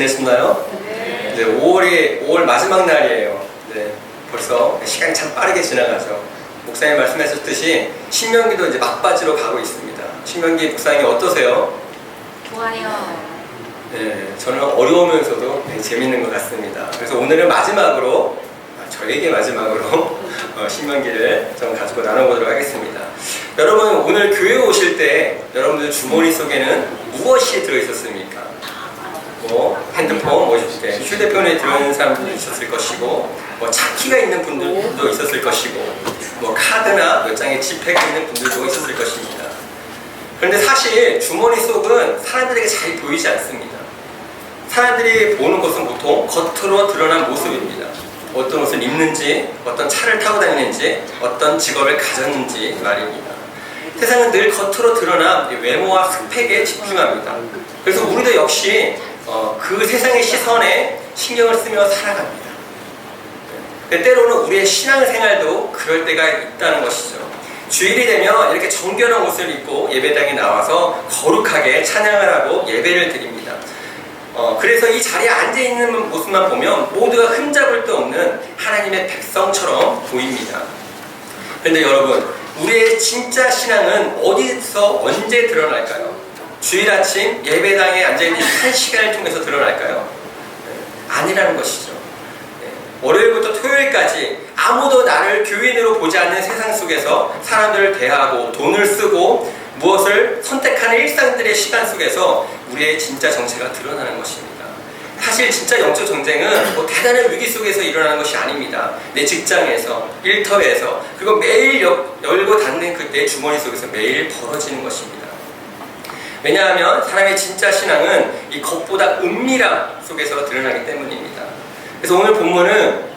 지내셨나요? 네, 5월 마지막 날이에요. 네, 벌써 시간이 참 빠르게 지나가죠. 목사님 말씀하셨듯이 신명기도 이제 막바지로 가고 있습니다. 신명기 묵상이 어떠세요? 좋아요. 네, 저는 어려우면서도 재밌는 것 같습니다. 그래서 오늘은 마지막으로, 저에게 마지막으로 신명기를 좀 가지고 나눠보도록 하겠습니다. 여러분, 오늘 교회 오실 때 여러분들 주머니 속에는 무엇이 들어있었습니까? 핸드폰, 휴대폰에 들어있는 사람들도 있었을 것이고, 차키가 있는 분들도 있었을 것이고, 카드나 몇 장의 지폐가 있는 분들도 있었을 것입니다. 그런데 사실 주머니 속은 사람들에게 잘 보이지 않습니다. 사람들이 보는 것은 보통 겉으로 드러난 모습입니다. 어떤 옷을 입는지, 어떤 차를 타고 다니는지, 어떤 직업을 가졌는지 말입니다. 세상은 늘 겉으로 드러난 외모와 스펙에 집중합니다. 그래서 우리도 역시 그 세상의 시선에 신경을 쓰며 살아갑니다. 때로는 우리의 신앙생활도 그럴 때가 있다는 것이죠. 주일이 되면 이렇게 정결한 옷을 입고 예배당에 나와서 거룩하게 찬양을 하고 예배를 드립니다. 그래서 이 자리에 앉아있는 모습만 보면 모두가 흠잡을 데 없는 하나님의 백성처럼 보입니다. 그런데 여러분, 우리의 진짜 신앙은 어디서 언제 드러날까요? 주일 아침 예배당에 앉아있는 한 시간을 통해서 드러날까요? 아니라는 것이죠. 월요일부터 토요일까지 아무도 나를 교인으로 보지 않는 세상 속에서 사람들을 대하고 돈을 쓰고 무엇을 선택하는 일상들의 시간 속에서 우리의 진짜 정체가 드러나는 것입니다. 사실 진짜 영적 전쟁은 대단한 위기 속에서 일어나는 것이 아닙니다. 내 직장에서, 일터에서, 그리고 매일 열고 닫는 그때의 주머니 속에서 매일 벌어지는 것입니다. 왜냐하면 사람의 진짜 신앙은 이 겉보다 은밀함 속에서 드러나기 때문입니다. 그래서 오늘 본문은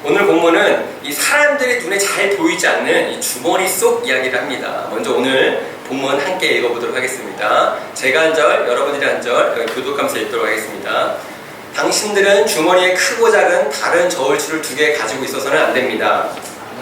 오늘 본문은 이 사람들의 눈에 잘 보이지 않는 이 주머니 속 이야기를 합니다. 먼저 오늘 본문 함께 읽어보도록 하겠습니다. 제가 한 절, 여러분들이 한 절, 교독하면서 읽도록 하겠습니다. 당신들은 주머니에 크고 작은 다른 저울추를 2개 가지고 있어서는 안 됩니다.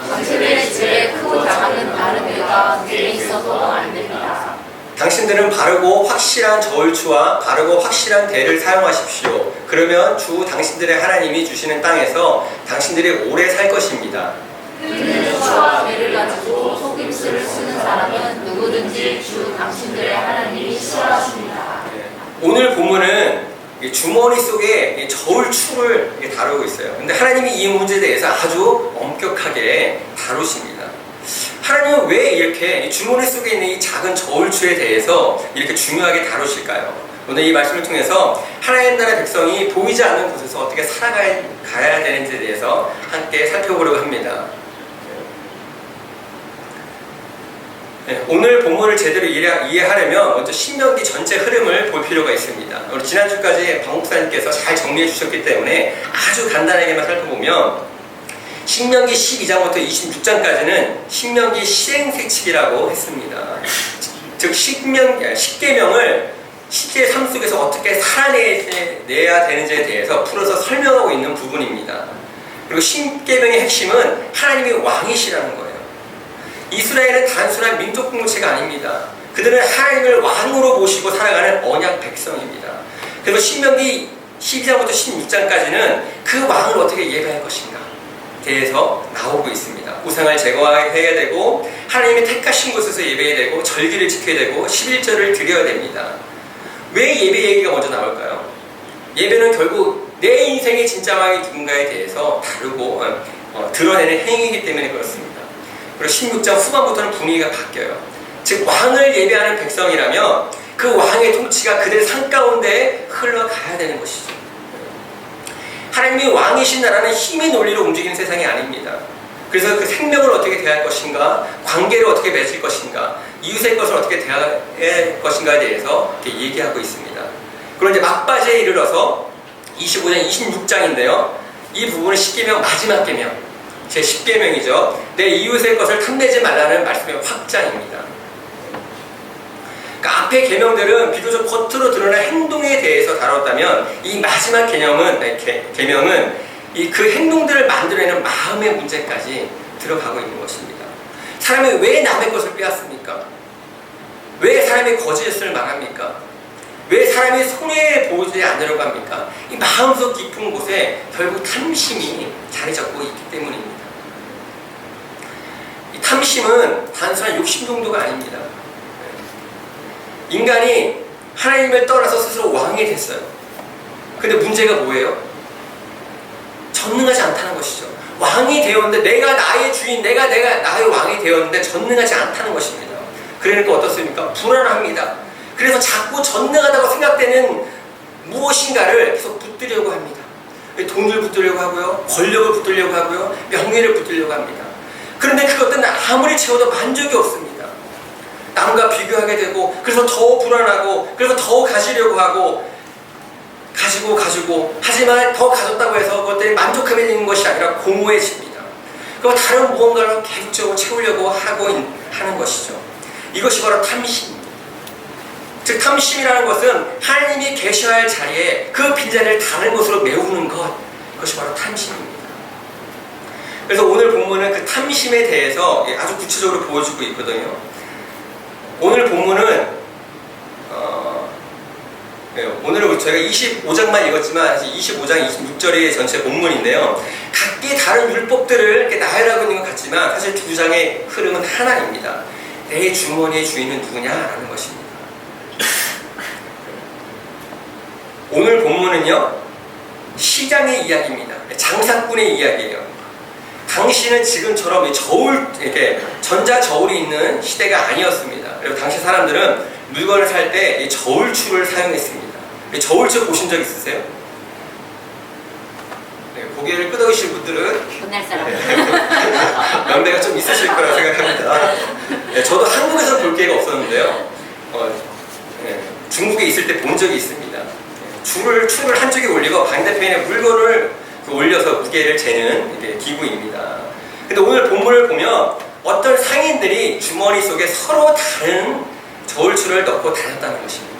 당신의 제일 크고 작은 다른 배가 뒤에 있어도 안 됩니다. 당신들은 바르고 확실한 저울추와 바르고 확실한 대를 사용하십시오. 그러면 주 당신들의 하나님이 주시는 땅에서 당신들이 오래 살 것입니다. 있는 추와 대를 가지고 속임수를 쓰는 사람은 누구든지 주 당신들의 하나님이 싫어하십니다. 오늘 본문은 주머니 속에 저울추를 다루고 있어요. 근데 하나님이 이 문제에 대해서 아주 엄격하게 다루십니다. 하나님은 왜 이렇게 주머니 속에 있는 이 작은 저울추에 대해서 이렇게 중요하게 다루실까요? 오늘 이 말씀을 통해서 하나님 나라의 백성이 보이지 않는 곳에서 어떻게 살아가야 되는지에 대해서 함께 살펴보려고 합니다. 오늘 본문을 제대로 이해하려면 먼저 신명기 전체 흐름을 볼 필요가 있습니다. 우리 지난주까지 박 목사님께서 잘 정리해 주셨기 때문에 아주 간단하게만 살펴보면 신명기 12장부터 26장까지는 신명기 시행세칙이라고 했습니다. 즉 십계명을 실제 삶 속에서 어떻게 살아내야 되는지에 대해서 풀어서 설명하고 있는 부분입니다. 그리고 십계명의 핵심은 하나님이 왕이시라는 거예요. 이스라엘은 단순한 민족 공동체가 아닙니다. 그들은 하나님을 왕으로 모시고 살아가는 언약 백성입니다. 그리고 신명기 12장부터 16장까지는 그 왕을 어떻게 예배할 것인가 대해서 나오고 있습니다. 우상을 제거해야 되고 하나님이 택하신 곳에서 예배해야 되고 절기를 지켜야 되고 11절을 드려야 됩니다. 왜 예배 얘기가 먼저 나올까요? 예배는 결국 내 인생의 진짜 왕이 누군가에 대해서 다루고 드러내는 행위이기 때문에 그렇습니다. 그리고 16장 후반부터는 분위기가 바뀌어요. 즉 왕을 예배하는 백성이라면 그 왕의 통치가 그들 삶 가운데 흘러가야 되는 것이죠. 하나님이 왕이신 나라는 힘의 논리로 움직이는 세상이 아닙니다. 그래서 그 생명을 어떻게 대할 것인가, 관계를 어떻게 맺을 것인가, 이웃의 것을 어떻게 대할 것인가에 대해서 이렇게 얘기하고 있습니다. 그리고 이제 막바지에 이르러서 25장, 26장인데요. 이 부분은 십계명 마지막 계명, 제 10계명이죠. 내 이웃의 것을 탐내지 말라는 말씀의 확장입니다. 그러니까 앞의 계명들은 비교적 겉으로 드러난 행동에 대해서 다뤘다면 이 마지막 계명은 그 행동들을 만들어내는 마음의 문제까지 들어가고 있는 것입니다. 사람이 왜 남의 것을 빼앗습니까? 왜 사람이 거짓을 말합니까? 왜 사람이 손해보지 않으려고 합니까? 이 마음속 깊은 곳에 결국 탐심이 자리 잡고 있기 때문입니다. 이 탐심은 단순한 욕심 정도가 아닙니다. 인간이 하나님을 떠나서 스스로 왕이 됐어요. 근데 문제가 뭐예요? 전능하지 않다는 것이죠. 왕이 되었는데 내가 나의 주인, 내가 나의 왕이 되었는데 전능하지 않다는 것입니다. 그러니까 어떻습니까? 불안합니다. 그래서 자꾸 전능하다고 생각되는 무엇인가를 계속 붙들려고 합니다. 돈을 붙들려고 하고요, 권력을 붙들려고 하고요, 명예를 붙들려고 합니다. 그런데 그것들은 아무리 채워도 만족이 없습니다. 남과 비교하게 되고, 그래서 더 불안하고, 그래서 더 가지려고 하고, 가지고 하지만 더 가졌다고 해서 그것들이 만족하는 것이 아니라 공허해집니다. 그리고 다른 무언가를 계속적으로 채우려고 하는 것이죠. 이것이 바로 탐심입니다. 즉 탐심이라는 것은 하나님이 계셔야 할 자리에 그 빈자리를 다른 것으로 메우는 것, 그것이 바로 탐심입니다. 그래서 오늘 본문은 그 탐심에 대해서 아주 구체적으로 보여주고 있거든요. 오늘 본문은 오늘은 저희가 25장만 읽었지만 25장 26절이 전체 본문인데요. 각기 다른 율법들을 이렇게 나열하고 있는 것 같지만 사실 두 장의 흐름은 하나입니다. 내 주머니의 주인은 누구냐라는 것입니다. 오늘 본문은요, 시장의 이야기입니다. 장사꾼의 이야기예요. 당시는 지금처럼 이렇게 전자저울이 있는 시대가 아니었습니다. 그리고 당시 사람들은 물건을 살 때 이 저울추를 사용했습니다. 저울추 보신 적 있으세요? 네, 고개를 끄덕이실 분들은 옛날 사람. 연배가 좀 있으실 거라고 생각합니다. 네, 저도 한국에서 볼 기회가 없었는데요. 중국에 있을 때 본 적이 있습니다. 추를 한쪽에 올리고 반대편에 물건을 올려서 무게를 재는 기구입니다. 근데 오늘 본문을 보면 어떤 상인들이 주머니 속에 서로 다른 저울추를 넣고 다녔다는 것입니다.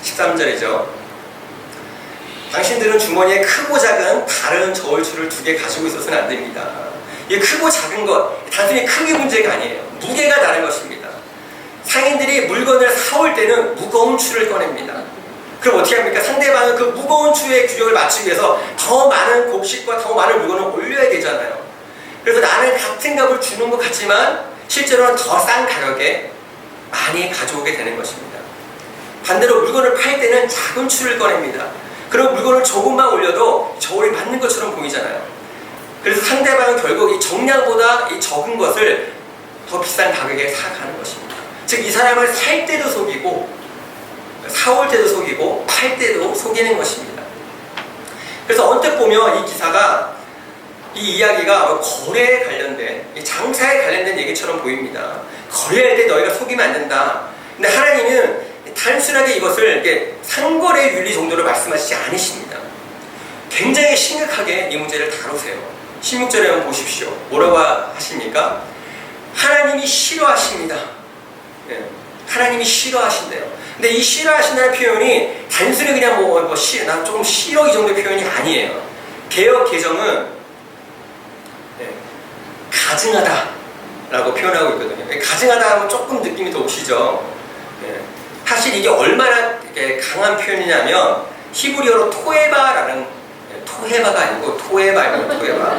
13절이죠. 당신들은 주머니에 크고 작은 다른 저울추를 두 개 가지고 있어서는 안 됩니다. 이 크고 작은 것, 단순히 크기 문제가 아니에요. 무게가 다른 것입니다. 상인들이 물건을 사올 때는 무거운 추를 꺼냅니다. 그럼 어떻게 합니까? 상대방은 그 무거운 추의 균형을 맞추기 위해서 더 많은 곡식과 더 많은 물건을 올려야 되잖아요. 그래서 나는 같은 값을 주는 것 같지만 실제로는 더 싼 가격에 많이 가져오게 되는 것입니다. 반대로 물건을 팔 때는 작은 추를 꺼냅니다. 그럼 물건을 조금만 올려도 저울이 맞는 것처럼 보이잖아요. 그래서 상대방은 결국 이 정량보다 이 적은 것을 더 비싼 가격에 사가는 것입니다. 즉 이 사람을 살 때도 속이고 사올 때도 속이고 팔 때도 속이는 것입니다. 그래서 언뜻 보면 이 기사가 이 이야기가 거래에 관련된 장사에 관련된 얘기처럼 보입니다. 거래할 때 너희가 속이면 안 된다. 근데 하나님은 단순하게 이것을 이렇게 상거래 윤리 정도로 말씀하시지 않으십니다. 굉장히 심각하게 이 문제를 다루세요. 16절에 한번 보십시오. 뭐라고 하십니까? 하나님이 싫어하십니다. 네. 하나님이 싫어하신대요. 근데 이 싫어하신다는 표현이 단순히 그냥 나 조금 싫어 이 정도의 표현이 아니에요. 개역 개정은 가증하다 라고 표현하고 있거든요. 가증하다 하면 조금 느낌이 더 오시죠. 사실 이게 얼마나 강한 표현이냐면 히브리어로 토에바라는, 토헤바가 아니고 토에바예요. 토에바.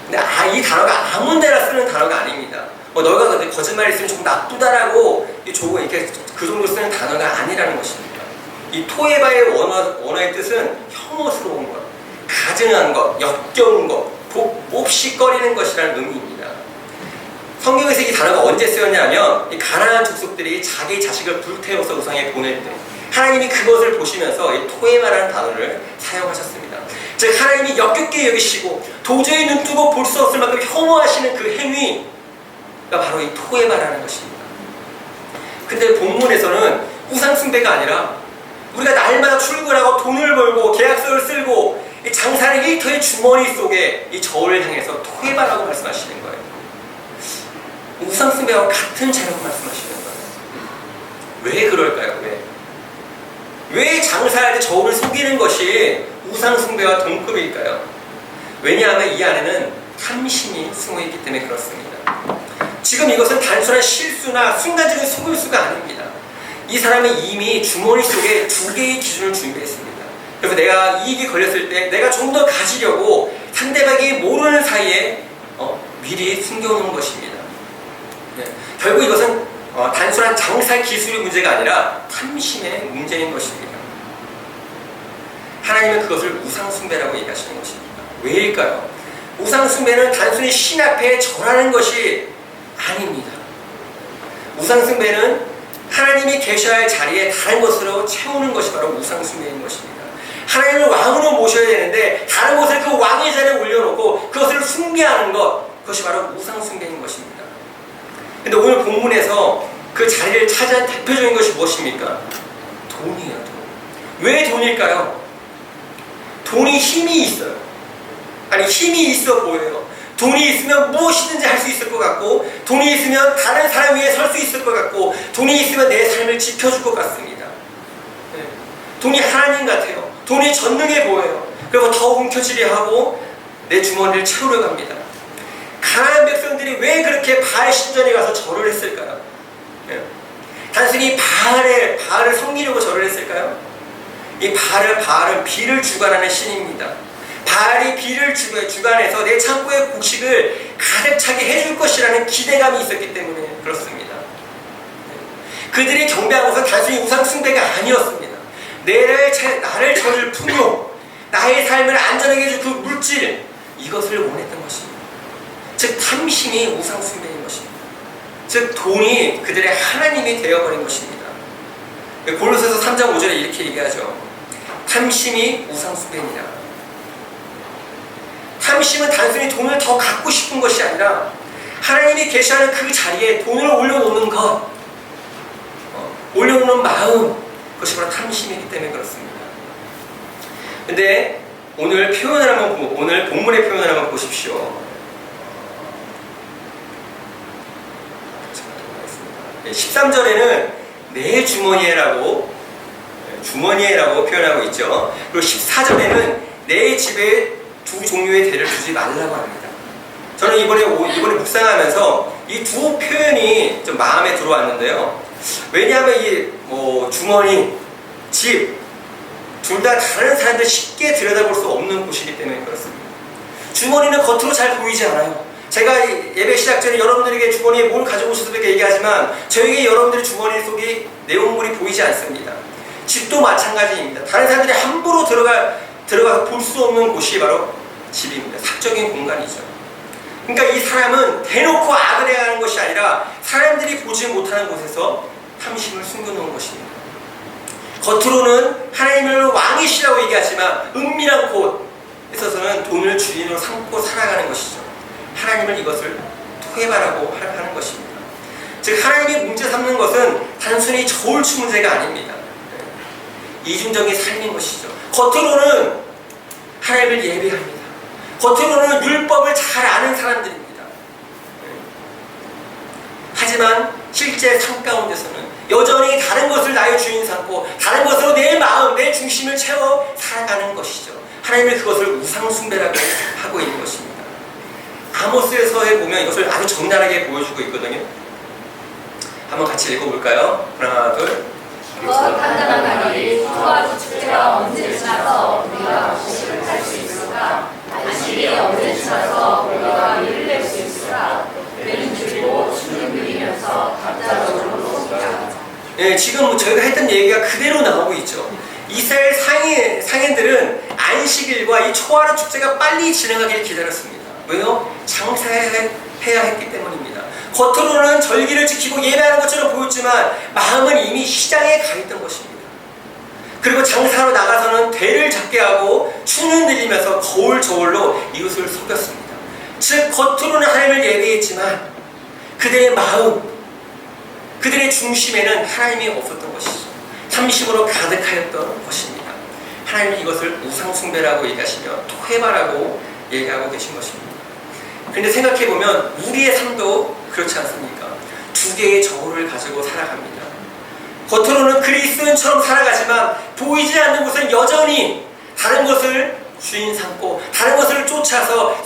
근데 이 단어가 아무 데나 쓰는 단어가 아닙니다. 너가 거짓말 있으면 좀 나쁘다라고 이렇게 그 정도 쓰는 단어가 아니라는 것입니다. 이 토에바의 원어의 뜻은 혐오스러운 것, 가증한 것, 역겨운 것, 몹시거리는 것이라는 의미입니다. 성경에서 이 단어가 언제 쓰였냐면 이 가나안 족속들이 자기 자식을 불태워서 우상에 보낼 때 하나님이 그것을 보시면서 이 토에바라는 단어를 사용하셨습니다. 즉 하나님이 역겹게 여기시고 도저히 눈뜨고 볼 수 없을 만큼 혐오하시는 그 행위가 바로 이 토에바라는 것입니다. 근데 본문에서는 우상 숭배가 아니라 우리가 날마다 출근하고 돈을 벌고 계약서를 쓸고 이 장사는 일터의 주머니 속에 이 저울을 향해서 토에바라고 말씀하시는 거예요. 우상 숭배와 같은 죄라고 말씀하시는 거예요. 왜 그럴까요? 왜 장사할 때 저울을 속이는 것이 우상 숭배와 동급일까요? 왜냐하면 이 안에는 탐심이 숨어 있기 때문에 그렇습니다. 지금 이것은 단순한 실수나 순간적인 속임수가 아닙니다. 이 사람은 이미 주머니 속에 두 개의 기준을 준비했습니다. 그래서 내가 이익이 걸렸을 때 내가 좀 더 가지려고 상대방이 모르는 사이에 미리 숨겨놓은 것입니다. 네. 결국 이것은 단순한 장사 기술의 문제가 아니라 탐심의 문제인 것입니다. 하나님은 그것을 우상숭배라고 얘기하시는 것입니다. 왜일까요? 우상숭배는 단순히 신 앞에 절하는 것이 아닙니다. 우상숭배는 하나님이 계셔야 할 자리에 다른 것으로 채우는 것이 바로 우상숭배인 것입니다. 하나님을 왕으로 모셔야 되는데 다른 것을 그 왕의 자리에 올려놓고 그것을 숭배하는 것, 그것이 바로 우상숭배인 것입니다. 근데 오늘 본문에서 그 자리를 차지한 대표적인 것이 무엇입니까? 돈이에요. 돈. 왜 돈일까요? 돈이 힘이 있어요. 아니, 힘이 있어 보여요. 돈이 있으면 무엇이든지 할 수 있을 것 같고, 돈이 있으면 다른 사람 위에 설 수 있을 것 같고, 돈이 있으면 내 삶을 지켜줄 것 같습니다. 네. 돈이 하나님 같아요. 돈이 전능해 보여요. 그리고 더 움켜쥐려 하고 내 주머니를 채우려 합니다. 가나안 백성들이 왜 그렇게 바알 신전에 가서 절을 했을까요? 네. 단순히 바알을 섬기려고 절을 했을까요? 이 바알은 비를 주관하는 신입니다. 바알이 비를 주관해서 내 창고의 곡식을 가득 차게 해줄 것이라는 기대감이 있었기 때문에 그렇습니다. 그들이 경배한 것은 단순히 우상 숭배가 아니었습니다. 나를 저릴 풍요, 나의 삶을 안전하게 해줄 그 물질, 이것을 원했던 것입니다. 즉 탐심이 우상 숭배인 것입니다. 즉 돈이 그들의 하나님이 되어버린 것입니다. 골로새서 3장 5절에 이렇게 얘기하죠. 탐심이 우상 숭배니라. 탐심은 단순히 돈을 더 갖고 싶은 것이 아니라 하나님이 계시하는 그 자리에 돈을 올려놓는 것, 올려놓는 마음, 그것이 바로 탐심이기 때문에 그렇습니다. 근데 오늘 본문의 표현을 한번 보십시오. 13절에는 내 주머니에라고 표현하고 있죠. 그리고 14절에는 내 집에 두 종류의 대를 두지 말라고 합니다. 저는 이번에 묵상하면서 이 두 표현이 좀 마음에 들어왔는데요. 왜냐하면 이 주머니, 집, 둘 다 다른 사람들 쉽게 들여다볼 수 없는 곳이기 때문에 그렇습니다. 주머니는 겉으로 잘 보이지 않아요. 제가 예배 시작 전에 여러분들에게 주머니에 뭘 가져오셔서 이렇게 얘기하지만 저에게 여러분들의 주머니 속에 내용물이 보이지 않습니다. 집도 마찬가지입니다. 다른 사람들이 함부로 들어가서 볼 수 없는 곳이 바로 집입니다. 사적인 공간이죠. 그러니까 이 사람은 대놓고 악을 행하는 것이 아니라 사람들이 보지 못하는 곳에서 탐심을 숨겨놓은 것입니다. 겉으로는 하나님을 왕이시라고 얘기하지만 은밀한 곳에 있어서는 돈을 주인으로 삼고 살아가는 것이죠. 하나님을 이것을 토해바라고 하는 것입니다. 즉 하나님이 문제 삼는 것은 단순히 저울추 문제가 아닙니다. 이중적인 삶인 것이죠. 겉으로는 하나님을 예배합니다. 겉으로는 율법을 잘 아는 사람들입니다. 하지만 실제 삶 가운데서는 여전히 다른 것을 나의 주인 삼고 다른 것으로 내 마음, 내 중심을 채워 살아가는 것이죠. 하나님은 그것을 우상숭배라고 하고 있는 것입니다. 아모스서에 보면 이것을 아주 적나라하게 보여주고 있거든요. 한번 같이 읽어볼까요? 하나, 둘. 판단하니 수와 축제가 언제 지나서 우리가 곡식을 탈 수 있을까? 안식이 언제 지나서 우리가 일을 낼 수 있을까? 되는 줄이고 춤을 누리면서 각자적으로 속이라. 네, 지금 저희가 했던 얘기가 그대로 나오고 있죠. 이스라엘 상인들은 안식일과 이 초하루 축제가 빨리 진행하기를 기다렸습니다. 왜요? 장사해야 했기 때문입니다. 겉으로는 절기를 지키고 예배하는 것처럼 보였지만 마음은 이미 시장에 가 있던 것입니다. 그리고 장사로 나가서는 대를 잡게 하고 춤을 들리면서 거울 저울로 이웃을 속였습니다. 즉 겉으로는 하나님을 예배했지만 그들의 마음, 그들의 중심에는 하나님이 없었던 것이죠. 탐심으로 가득하였던 것입니다. 하나님이 이것을 우상숭배라고 얘기하시며 토해바라고 얘기하고 계신 것입니다. 그런데 생각해보면 우리의 삶도 그렇지 않습니까? 두 개의 저울을 가지고 살아갑니다. 겉으로는 그리스도인처럼 살아가지만 보이지 않는 곳은 여전히 다른 것을 주인 삼고 다른 것을 쫓아서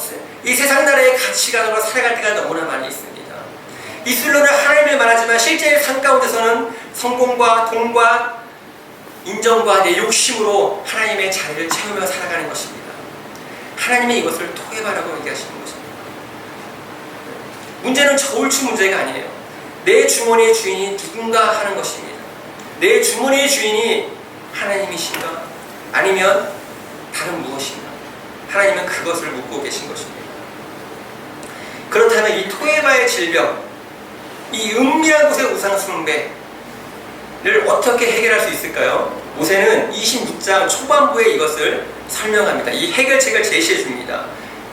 이 세상 나라의 가치관으로 살아갈 때가 너무나 많이 있습니다. 입술로는 하나님을 말하지만 실제 삶 가운데서는 성공과 돈과 인정과 내 욕심으로 하나님의 자리를 채우며 살아가는 것입니다. 하나님이 이것을 토해바라고 얘기하시는 것입니다. 문제는 저울추 문제가 아니에요. 내 주머니의 주인이 누군가 하는 것입니다. 내 주머니의 주인이 하나님이신가? 아니면 다른 무엇인가? 하나님은 그것을 묻고 계신 것입니다. 그렇다면 이 토에바의 질병, 이 은밀한 곳의 우상 숭배를 어떻게 해결할 수 있을까요? 모세는 26장 초반부에 이것을 설명합니다. 이 해결책을 제시해 줍니다.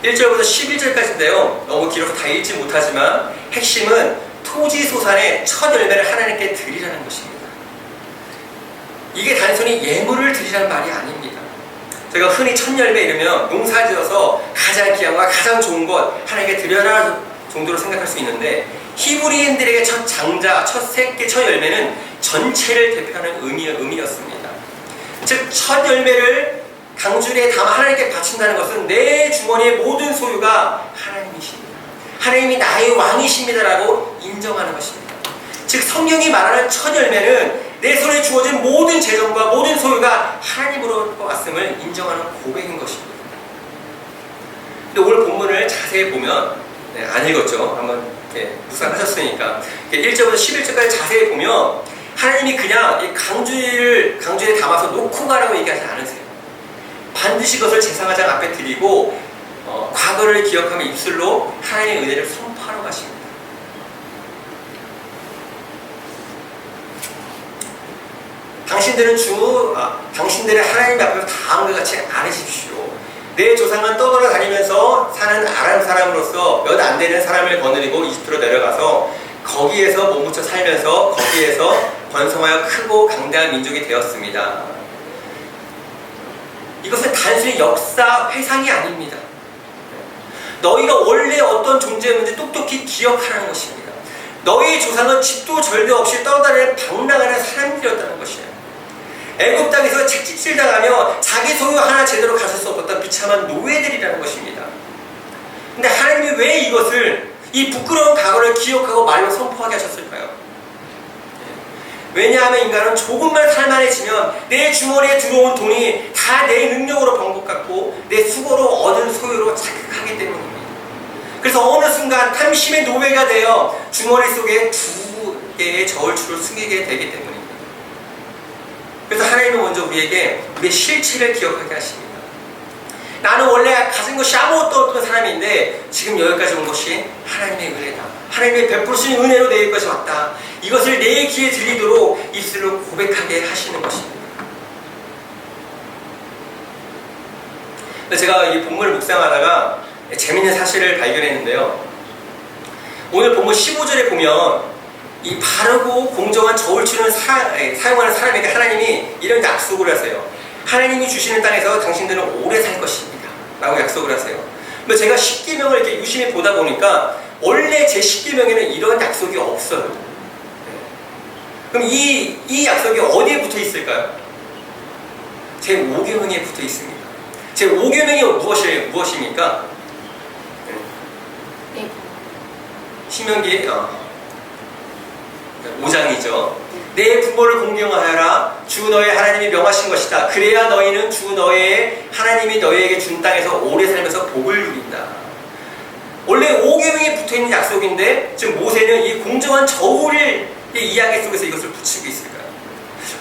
1절부터 11절까지인데요. 너무 길어서 다 읽지 못하지만 핵심은 토지소산의 첫 열매를 하나님께 드리라는 것입니다. 이게 단순히 예물을 드리라는 말이 아닙니다. 제가 흔히 첫 열매 이러면 농사지어서 가장 귀한과 가장 좋은 것 하나님께 드려라 정도로 생각할 수 있는데 히브리인들에게 첫 장자, 첫 새끼, 첫 열매는 전체를 대표하는 의미였습니다. 즉, 첫 열매를 강주리에 담아 하나님께 바친다는 것은 내 주머니의 모든 소유가 하나님이십니다. 하나님이 나의 왕이십니다라고 인정하는 것입니다. 즉, 성경이 말하는 첫 열매는 내 손에 주어진 모든 재정과 모든 소유가 하나님으로부터 왔음을 인정하는 고백인 것입니다. 근데 오늘 본문을 자세히 보면 안 읽었죠. 한번 묵상하셨으니까 1절부터 11절까지 자세히 보면 하나님이 그냥 이 강주에 담아서 놓고 가라고 얘기하지 않으세요. 반드시 그것을 제사장 앞에 드리고 과거를 기억하며 입술로 하나님의 은혜를 선포하러 가십니다. 당신들의 하나님 앞에서 다음과 같이 않으십시오. 내 조상은 떠돌아 다니면서 사는 아람 사람으로서 몇 안 되는 사람을 거느리고 이집트로 내려가서 거기에서 몸부쳐 살면서 거기에서 번성하여 크고 강대한 민족이 되었습니다. 이것은 단순히 역사 회상이 아닙니다. 너희가 원래 어떤 존재였는지 똑똑히 기억하라는 것입니다. 너희 조상은 집도 절도 없이 떠다니는 방랑하는 사람들이었다는 것이에요. 애굽 땅에서 채찍질 당하며 자기 소유 하나 제대로 가질 수 없었던 비참한 노예들이라는 것입니다. 근데 하나님이 왜 이것을 이 부끄러운 과거를 기억하고 말로 선포하게 하셨을까요? 왜냐하면 인간은 조금만 살만해지면 내 주머니에 들어온 돈이 다 내 능력으로 번 것 같고 내 수고로 얻은 소유로 착각하기 때문입니다. 그래서 어느 순간 탐심의 노예가 되어 주머니 속에 두 개의 저울추를 숨기게 되기 때문입니다. 그래서 하나님은 먼저 우리에게 우리의 실체를 기억하게 하십니다. 나는 원래 가진 것이 아무것도 없던 사람인데 지금 여기까지 온 것이 하나님의 은혜다. 하나님의 베푸신 은혜로 내 여기까지 왔다. 이것을 내 귀에 들리도록 입술로 고백하게 하시는 것입니다. 제가 이 본문을 묵상하다가 재밌는 사실을 발견했는데요. 오늘 본문 15절에 보면 이 바르고 공정한 저울추를 사용하는 사람에게 하나님이 이런 약속을 하세요. 하나님이 주시는 땅에서 당신들은 오래 살 것입니다 라고 약속을 하세요. 근데 제가 십계명을 이렇게 유심히 보다 보니까 원래 제 십계명에는 이런 약속이 없어요. 그럼 이 약속이 어디에 붙어 있을까요? 제 5계명에 붙어 있습니다. 제 5계명이 무엇입니까? 신명기 5장이죠. 내 부모를 공경하여라. 주 너의 하나님이 명하신 것이다. 그래야 너희는 주 너의 하나님이 너희에게 준 땅에서 오래 살면서 복을 누린다. 원래 5계명에 붙어있는 약속인데 지금 모세는 이 공정한 저울의 이야기 속에서 이것을 붙이고 있을까요?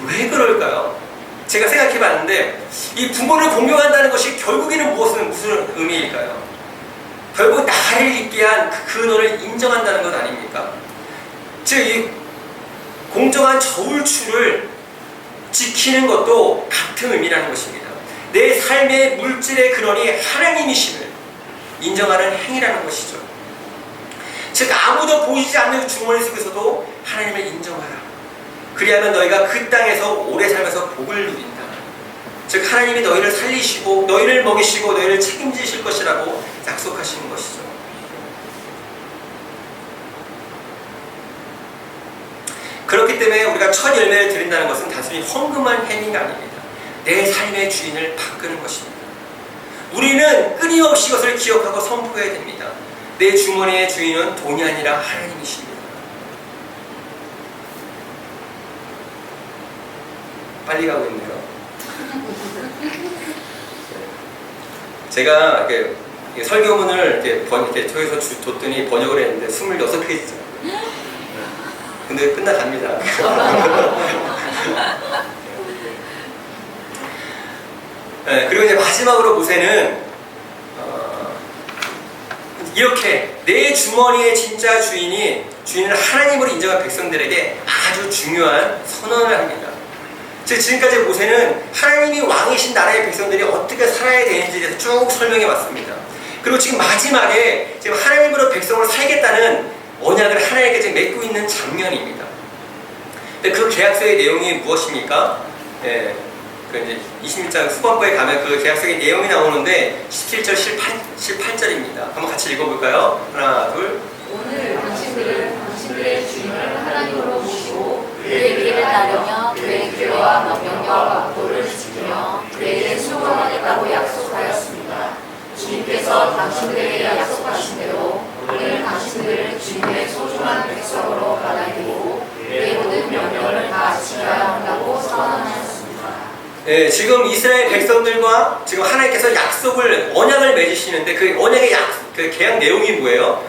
왜 그럴까요? 제가 생각해봤는데 이 부모를 공경한다는 것이 결국에는 무슨 의미일까요? 결국 나를 있게 한 그 근원을 인정한다는 것 아닙니까? 즉 이 공정한 저울추를 지키는 것도 같은 의미라는 것입니다. 내 삶의 물질의 근원이 하나님이심을 인정하는 행위라는 것이죠. 즉 아무도 보이지 않는 주머니 속에서도 하나님을 인정하라. 그리하면 너희가 그 땅에서 오래 살면서 복을 누린다. 즉 하나님이 너희를 살리시고 너희를 먹이시고 너희를 책임지실 것이라고 약속하시는 것이죠. 그렇기 때문에 우리가 첫 열매를 드린다는 것은 단순히 헌금한 행위가 아닙니다. 내 삶의 주인을 바꾸는 것입니다. 우리는 끊임없이 이것을 기억하고 선포해야 됩니다. 내 주머니의 주인은 돈이 아니라 하나님이십니다. 빨리 가고 있네요. 제가 이렇게 설교문을 이렇게 저기서 줬더니 번역을 했는데 26페이지죠. 근데 끝나갑니다. 네, 그리고 이제 마지막으로 모세는 이렇게 내 주머니의 진짜 주인은 하나님으로 인정한 백성들에게 아주 중요한 선언을 합니다. 즉 지금까지 모세는 하나님이 왕이신 나라의 백성들이 어떻게 살아야 되는지에 대해서 쭉 설명해 왔습니다. 그리고 지금 마지막에 지금 하나님으로 백성을 살겠다는 언약을 하나님께 지금 맺고 있는 장면입니다. 근데 그 계약서의 내용이 무엇입니까? 예, 그 이제 21장 후반부에 가면 그 계약서의 내용이 나오는데 17절, 18절입니다. 한번 같이 읽어볼까요? 하나, 둘. 오늘 당신들의 주인을 하나님으로 모시고 그의 길을 따르며 그의 규례와 명령과 법도를 지키며 그에게 순종하겠다고 약속하였습니다. 주님께서 당신들에게 약속하신 대로 오늘 당신들을 주님의 소중한 백성으로 받아들이고 그의 모든 명령을 다 지켜야 한다고 선언하셨습니다. 네, 지금 이스라엘 백성들과 지금 하나님께서 언약을 맺으시는데 그 언약의 그 계약 내용이 뭐예요?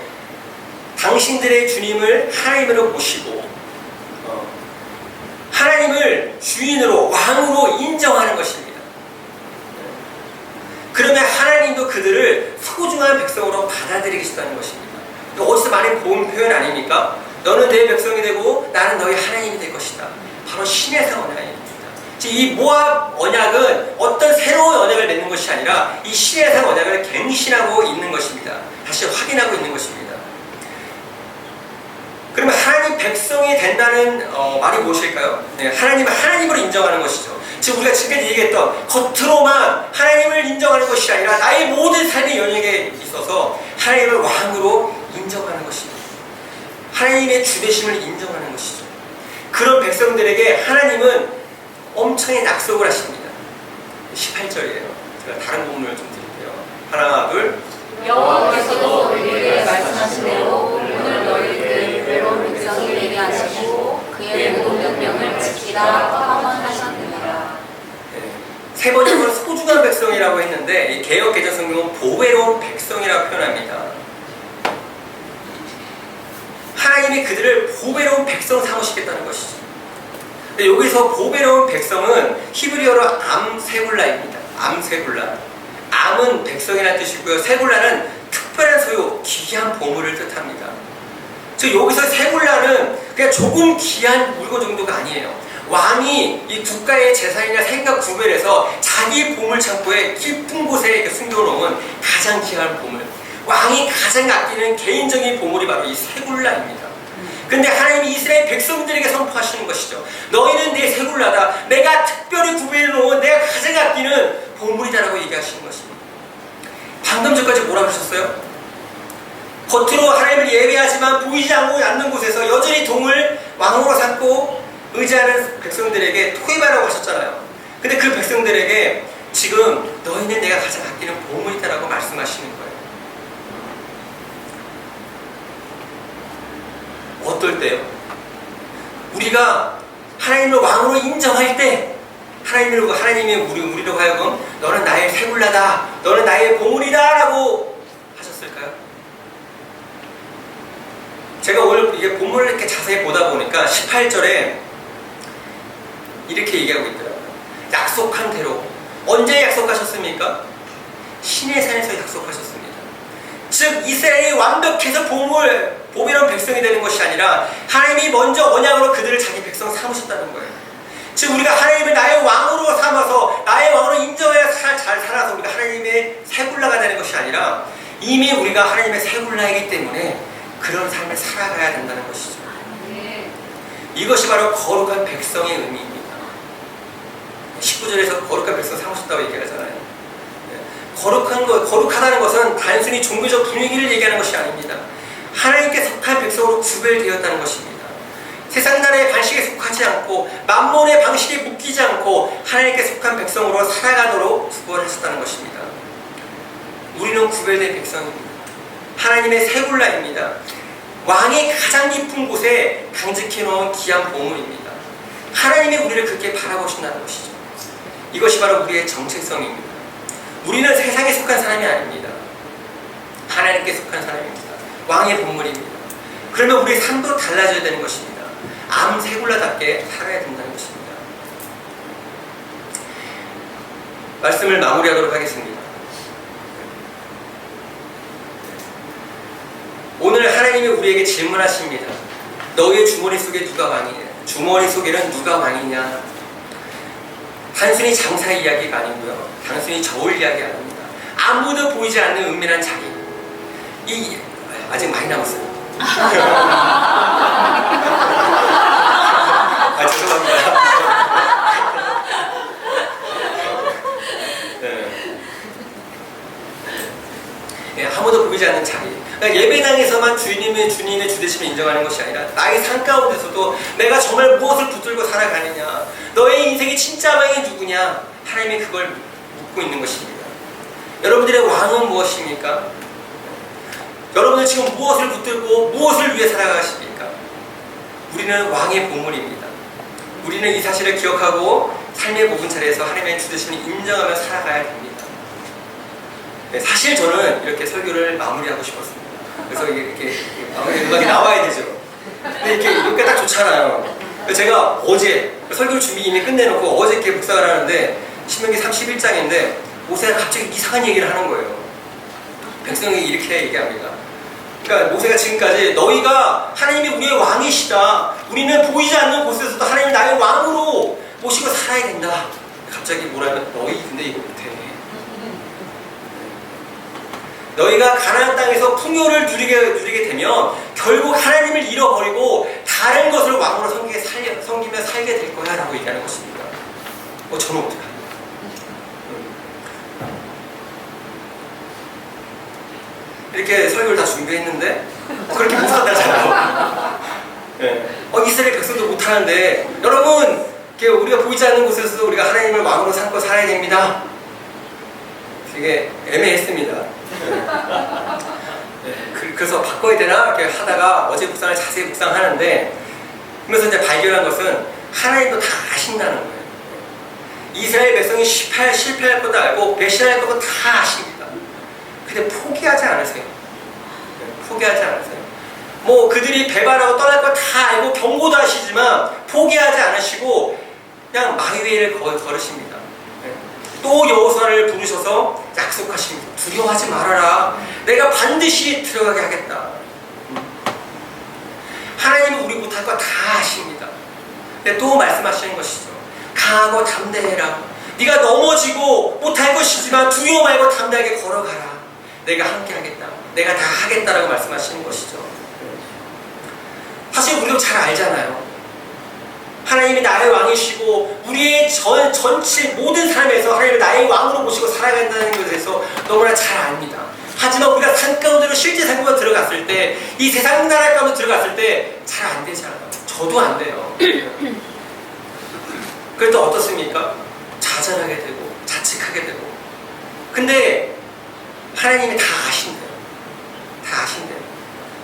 당신들의 주님을 하나님으로 모시고 하나님을 주인으로 왕으로 인정하는 것입니다. 그러면 하나님도 그들을 소중한 백성으로 받아들이겠다는 것입니다. 어디서 많이 본 표현 아닙니까? 너는 내 백성이 되고 나는 너희 하나님이 될 것이다. 바로 신해상 언약입니다. 이 모압 언약은 어떤 새로운 언약을 맺는 것이 아니라 이 신해상 언약을 갱신하고 있는 것입니다. 다시 확인하고 있는 것입니다. 그러면 하나님 백성이 된다는 말이 무엇일까요? 네, 하나님을 하나님으로 인정하는 것이죠. 지금 우리가 지금까지 얘기했던 겉으로만 하나님을 인정하는 것이 아니라 나의 모든 삶의 영역에 있어서 하나님을 왕으로 인정하는 것입니다. 하나님의 주되심을 인정하는 것이죠. 그런 백성들에게 하나님은 엄청난 약속을 하십니다. 18절이에요. 제가 다른 본문을 좀 드릴게요. 하나, 둘. 여호와께서도 우리에게 말씀하신 대로 오늘 너희를 외로운 백성이 되게 하시고 그의 모든 명령을 지키라 하셨느니라. 세 번째로 소중한 백성이라고 했는데 이 개역 개정 성경은 보배로운 백성이라고 표현합니다. 하나님이 그들을 보배로운 백성 삼으시겠다는 것이죠. 근데 여기서 보배로운 백성은 히브리어로 암세굴라입니다. 암세굴라. 암은 백성이라는 뜻이고요. 세굴라는 특별한 소유, 귀한 보물을 뜻합니다. 즉 여기서 세굴라는 그냥 조금 귀한 물건 정도가 아니에요. 왕이 이 국가의 재산이나 생각 구별해서 자기 보물 창고에 깊은 곳에 숨겨놓은 가장 귀한 보물, 왕이 가장 아끼는 개인적인 보물이 바로 이 세굴라입니다. 근데 하나님이 이스라엘 백성들에게 선포하시는 것이죠. 너희는 내 세굴라다. 내가 특별히 구별해놓은 내가 가장 아끼는 보물이다라고 얘기하시는 것입니다. 방금 전까지 뭐라고 하셨어요? 겉으로 하나님을 예배하지만 보이지 않는 곳에서 여전히 동을 왕으로 삼고 의지하는 백성들에게 토입하라고 하셨잖아요. 근데 그 백성들에게 지금 너희는 내가 가장 아끼는 보물이다라고 말씀하시는 거예요. 어떨 때요? 우리가 하나님을 왕으로 인정할 때 하나님이 우리로 하여금 너는 나의 세굴라다, 너는 나의 보물이다 라고 하셨을까요? 제가 오늘 이게 본문을 이렇게 자세히 보다 보니까 18절에 이렇게 얘기하고 있더라고요. 약속한 대로. 언제 약속하셨습니까? 시내산에서 약속하셨습니다. 즉 이스라엘이 완벽해서 보배로운 백성이 되는 것이 아니라 하나님이 먼저 언약으로 그들을 자기 백성 삼으셨다는 거예요. 즉 우리가 하나님을 나의 왕으로 삼아서 나의 왕으로 인정해야 잘 살아서 우리가 하나님의 세굴라가 되는 것이 아니라 이미 우리가 하나님의 세굴라이기 때문에 그런 삶을 살아가야 된다는 것이죠. 이것이 바로 거룩한 백성의 의미입니다. 19절에서 거룩한 백성 삼으셨다고 얘기하잖아요. 거룩하다는 것은 단순히 종교적 분위기를 얘기하는 것이 아닙니다. 하나님께 속한 백성으로 구별되었다는 것입니다. 세상 나라의 방식에 속하지 않고 만몬의 방식에 묶이지 않고 하나님께 속한 백성으로 살아가도록 구별하셨다는 것입니다. 우리는 구별된 백성입니다. 하나님의 세굴라입니다. 왕이 가장 깊은 곳에 강직해 놓은 귀한 보물입니다. 하나님이 우리를 그렇게 바라보신다는 것이죠. 이것이 바로 우리의 정체성입니다. 우리는 세상에 속한 사람이 아닙니다. 하나님께 속한 사람입니다. 왕의 본물입니다. 그러면 우리의 삶도 달라져야 되는 것입니다. 암세굴라답게 살아야 된다는 것입니다. 말씀을 마무리하도록 하겠습니다. 오늘 하나님이 우리에게 질문하십니다. 너의 주머니 속에 누가 왕이냐? 주머니 속에는 누가 왕이냐? 단순히 장사 이야기가 아니고요. 단순히 저울 이야기 아닙니다. 아무도 보이지 않는 은밀한 자기. 아직 많이 남았어요. 죄송합니다. 네, 아무도 보이지 않는 자기. 그러니까 예배당에서만 주님의 주되심을 인정하는 것이 아니라 나의 삶 가운데서도 내가 정말 무엇을 붙들고 살아가느냐, 너의 인생의 진짜 왕이 누구냐, 하나님이 그걸 묻고 있는 것입니다. 여러분들의 왕은 무엇입니까? 여러분들 지금 무엇을 붙들고 무엇을 위해 살아가십니까? 우리는 왕의 보물입니다. 우리는 이 사실을 기억하고 삶의 모든 자리에서 하나님의 주되심을 인정하며 살아가야 됩니다. 네, 사실 저는 이렇게 설교를 마무리하고 싶었습니다. 그래서 이렇게 마무리 음악이 나와야 되죠. 근데 이렇게 딱 좋잖아요. 제가 어제 설교 준비 이미 끝내놓고 어제 이렇게 묵상을 하는데 신명기 31장인데 모세가 갑자기 이상한 얘기를 하는 거예요. 백성에게 이렇게 얘기합니다. 그러니까 모세가 지금까지 너희가 하나님이 우리의 왕이시다. 우리는 보이지 않는 곳에서도 하나님을 나의 왕으로 모시고 살아야 된다. 갑자기 뭐라면 너희 근데 이거 못해. 너희가 가나안 땅에서 풍요를 누리게 되면 결국 하나님을 잃어버리고 다른 것을 왕으로 섬기며 살게 될 거야 라고 얘기하는 것입니다. 저는 어떡합니까? 이렇게 설교를 다 준비했는데 그렇게 못 산다잖아요. 네. 이스라엘 백성도 못하는데 여러분 우리가 보이지 않는 곳에서도 우리가 하나님을 왕으로 삼고 살아야 됩니다. 되게 애매했습니다. 그래서 바꿔야 되나 이렇게 하다가 어제 묵상을 자세히 묵상하는데 그러면서 이제 발견한 것은 하나님도 다 아신다는 거예요. 이스라엘 백성이 실패할 것도 알고 배신할 것도 다 아십니다. 근데 포기하지 않으세요. 포기하지 않으세요. 그들이 배반하고 떠날 거 다 알고 경고도 하시지만 포기하지 않으시고 그냥 마위웨이를 걸으십니다. 또 여호수아를 부르셔서 약속하십니다. 두려워하지 말아라. 내가 반드시 들어가게 하겠다. 하나님은 우리 못할 거 다 아십니다. 근데 또 말씀하시는 것이죠. 강하고 담대해라. 네가 넘어지고 못할 것이지만 두려워 말고 담대하게 걸어가라. 내가 함께 하겠다. 내가 다 하겠다라고 말씀하시는 것이죠. 사실 우리도 잘 알잖아요. 하나님이 나의 왕이시고 우리의 전체 모든 삶에서 하나님을 나의 왕으로 모시고 살아간다는 것에 대해서 너무나 잘 압니다. 하지만 우리가 산 가운데로 실제 산 가운데 들어갔을 때, 이 세상 나라 가운데 들어갔을 때 잘 안 되잖아요. 저도 안 돼요. 그래도 어떻습니까? 좌절하게 되고 자책하게 되고. 근데 하나님이 다 아신대요. 다 아신대요.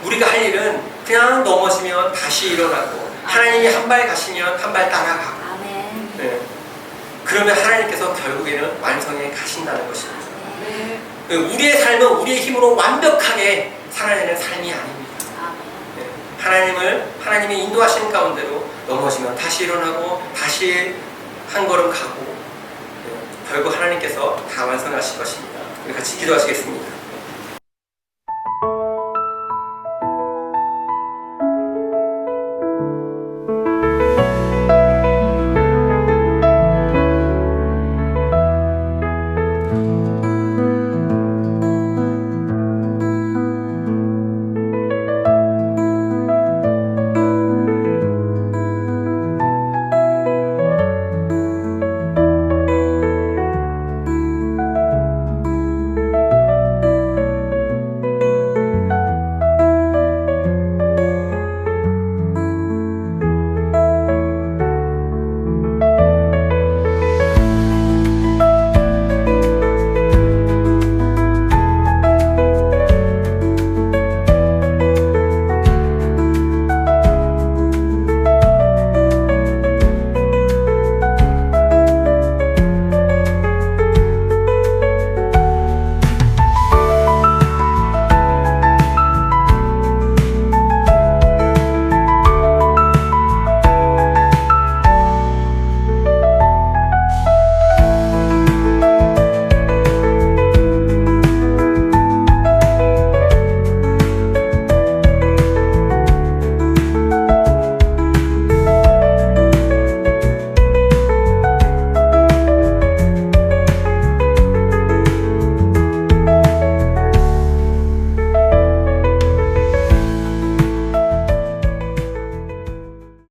우리가 할 일은 그냥 넘어지면 다시 일어나고 하나님이 한 발 가시면 한 발 따라가고. 아멘. 네. 그러면 하나님께서 결국에는 완성해 가신다는 것입니다. 네. 우리의 삶은 우리의 힘으로 완벽하게 살아내는 삶이 아닙니다. 네. 하나님의 인도하시는 가운데로 넘어지면 다시 일어나고 다시 한 걸음 가고, 네. 결국 하나님께서 다 완성하실 것입니다. 우리 같이 기도하시겠습니다.